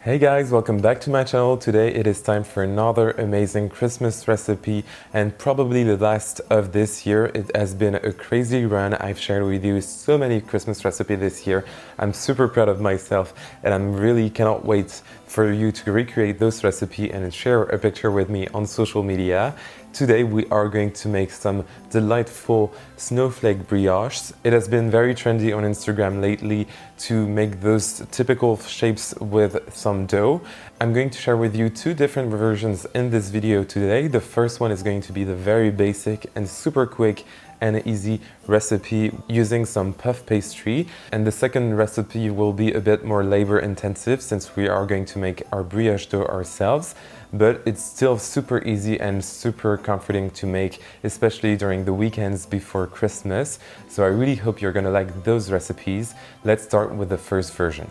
Hey guys, welcome back to my channel. Today it is time for another amazing Christmas recipe and probably the last of this year. It has been a crazy run. I've shared with you so many Christmas recipes this year. I'm super proud of myself and I'm really cannot wait for you to recreate those recipes and share a picture with me on social media. Today we are going to make some delightful snowflake brioches. It has been very trendy on Instagram lately to make those typical shapes with some dough. I'm going to share with you two different versions in this video today. The first one is going to be the very basic and super quick and easy recipe using some puff pastry, and the second recipe will be a bit more labor intensive since we are going to make our brioche dough ourselves, but it's still super easy and super comforting to make, especially during the weekends before Christmas. So I really hope you're gonna like those recipes. Let's start with the first version.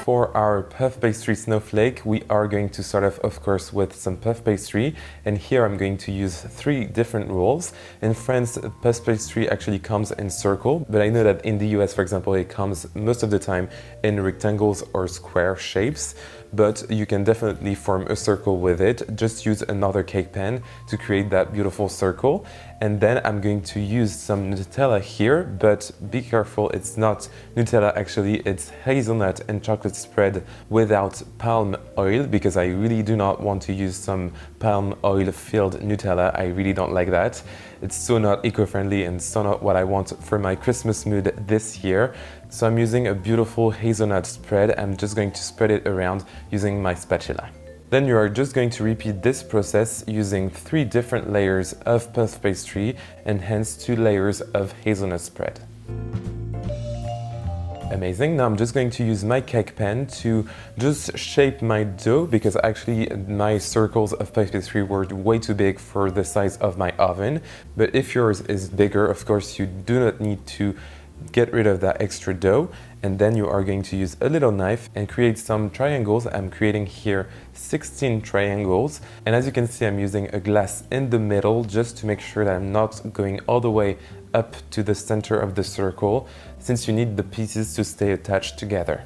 For our puff pastry snowflake, we are going to start off, of course, with some puff pastry. And here I'm going to use 3 different rolls. In France, puff pastry actually comes in circle, but I know that in the US, for example, it comes most of the time in rectangles or square shapes. But you can definitely form a circle with it. Just use another cake pan to create that beautiful circle. And then I'm going to use some Nutella here, but be careful, it's not Nutella actually, it's hazelnut and chocolate spread without palm oil, because I really do not want to use some palm oil filled Nutella. I really don't like that. It's so not eco-friendly and so not what I want for my Christmas mood this year. So I'm using a beautiful hazelnut spread. I'm just going to spread it around using my spatula. Then you are just going to repeat this process using 3 different layers of puff pastry and hence 2 layers of hazelnut spread. Amazing. Now I'm just going to use my cake pan to just shape my dough, because actually my circles of puff pastry were way too big for the size of my oven. But if yours is bigger, of course you do not need to get rid of that extra dough. And then you are going to use a little knife and create some triangles. I'm creating here 16 triangles. And as you can see, I'm using a glass in the middle just to make sure that I'm not going all the way up to the center of the circle, since you need the pieces to stay attached together.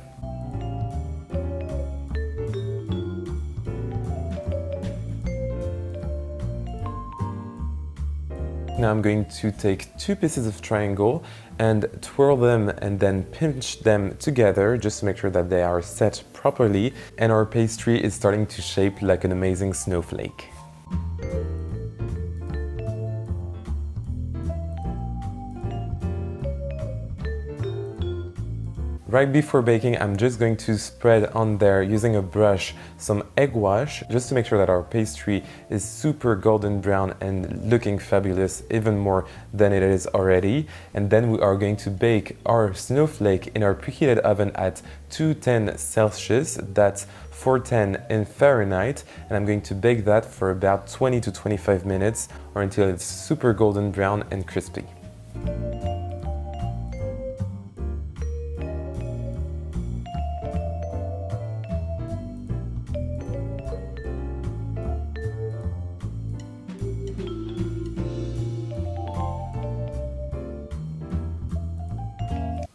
Now I'm going to take 2 pieces of triangle and twirl them and then pinch them together just to make sure that they are set properly, and our pastry is starting to shape like an amazing snowflake. Right before baking, I'm just going to spread on there using a brush some Eggwash just to make sure that our pastry is super golden brown and looking fabulous, even more than it is already. And then we are going to bake our snowflake in our preheated oven at 210 Celsius, that's 410 in Fahrenheit, and I'm going to bake that for about 20 to 25 minutes or until it's super golden brown and crispy.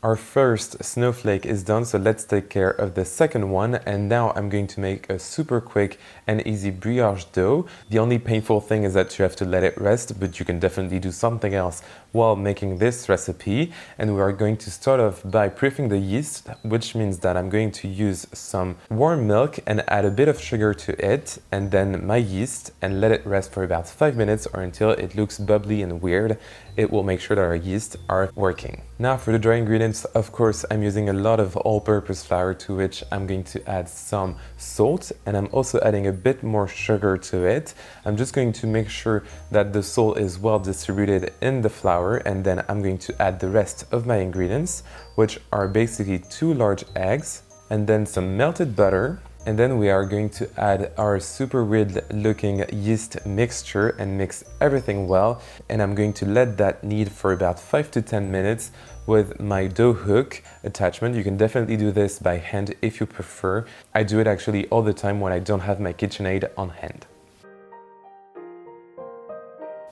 Our first snowflake is done, so let's take care of the second one. And now I'm going to make a super quick and easy brioche dough. The only painful thing is that you have to let it rest, but you can definitely do something else while making this recipe. And we are going to start off by proofing the yeast, which means that I'm going to use some warm milk and add a bit of sugar to it, and then my yeast, and let it rest for about 5 minutes or until it looks bubbly and weird. It will make sure that our yeast are working. Now for the dry ingredients, of course, I'm using a lot of all-purpose flour, to which I'm going to add some salt, and I'm also adding a bit more sugar to it. I'm just going to make sure that the salt is well distributed in the flour, and then I'm going to add the rest of my ingredients, which are basically 2 large eggs, and then some melted butter. And then we are going to add our super weird looking yeast mixture and mix everything well. And I'm going to let that knead for about 5 to 10 minutes with my dough hook attachment. You can definitely do this by hand if you prefer. I do it actually all the time when I don't have my KitchenAid on hand.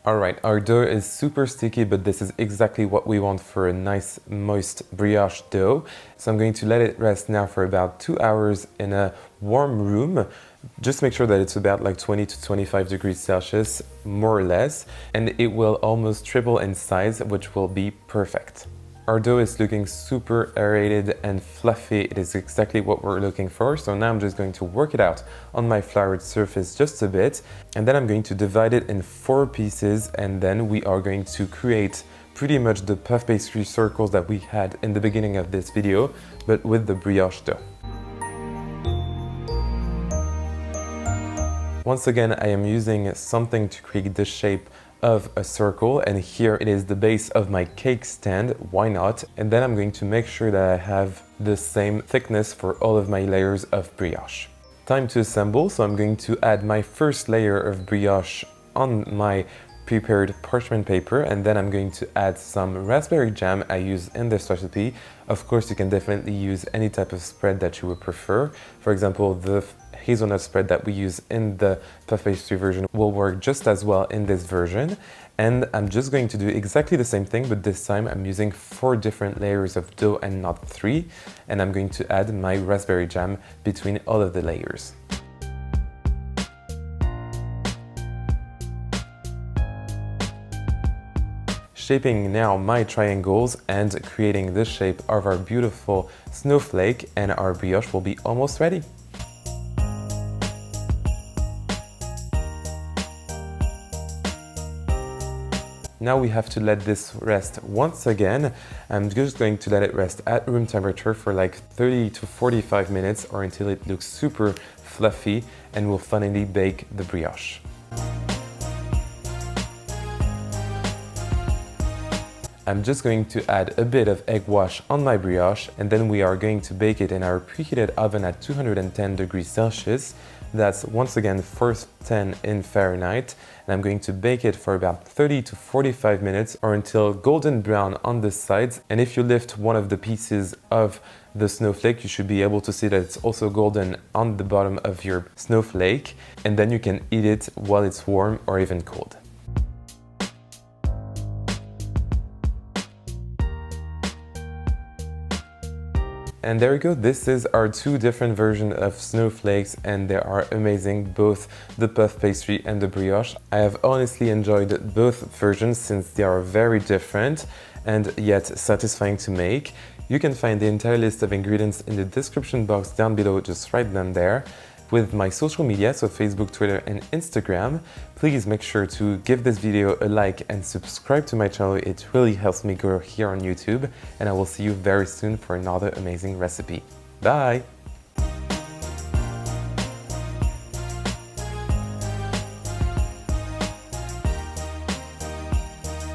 Alright, our dough is super sticky, but this is exactly what we want for a nice moist brioche dough. So I'm going to let it rest now for about 2 hours in a warm room. Just make sure that it's about like 20 to 25 degrees Celsius, more or less, and it will almost triple in size, which will be perfect. Our dough is looking super aerated and fluffy. It is exactly what we're looking for. So now I'm just going to work it out on my floured surface just a bit. And then I'm going to divide it in 4 pieces. And then we are going to create pretty much the puff pastry circles that we had in the beginning of this video, but with the brioche dough. Once again, I am using something to create the shape of a circle, and here it is the base of my cake stand. Why not? And then I'm going to make sure that I have the same thickness for all of my layers of brioche. Time to assemble, so I'm going to add my first layer of brioche on my prepared parchment paper, and then I'm going to add some raspberry jam I use in this recipe. Of course, you can definitely use any type of spread that you would prefer. For example, the hazelnut spread that we use in the puff pastry version will work just as well in this version. And I'm just going to do exactly the same thing, but this time I'm using 4 different layers of dough and not 3. And I'm going to add my raspberry jam between all of the layers. Shaping now my triangles and creating the shape of our beautiful snowflake, and our brioche will be almost ready. Now we have to let this rest once again. I'm just going to let it rest at room temperature for like 30 to 45 minutes, or until it looks super fluffy, and we'll finally bake the brioche. I'm just going to add a bit of egg wash on my brioche, and then we are going to bake it in our preheated oven at 210 degrees Celsius. That's once again 410 in Fahrenheit, and I'm going to bake it for about 30 to 45 minutes, or until golden brown on the sides. And if you lift one of the pieces of the snowflake, you should be able to see that it's also golden on the bottom of your snowflake, and then you can eat it while it's warm or even cold. And there we go, this is our 2 different versions of snowflakes, and they are amazing, both the puff pastry and the brioche. I have honestly enjoyed both versions since they are very different and yet satisfying to make. You can find the entire list of ingredients in the description box down below, just write them there. With my social media, so Facebook, Twitter and Instagram. Please make sure to give this video a like and subscribe to my channel. It really helps me grow here on YouTube, and I will see you very soon for another amazing recipe. Bye!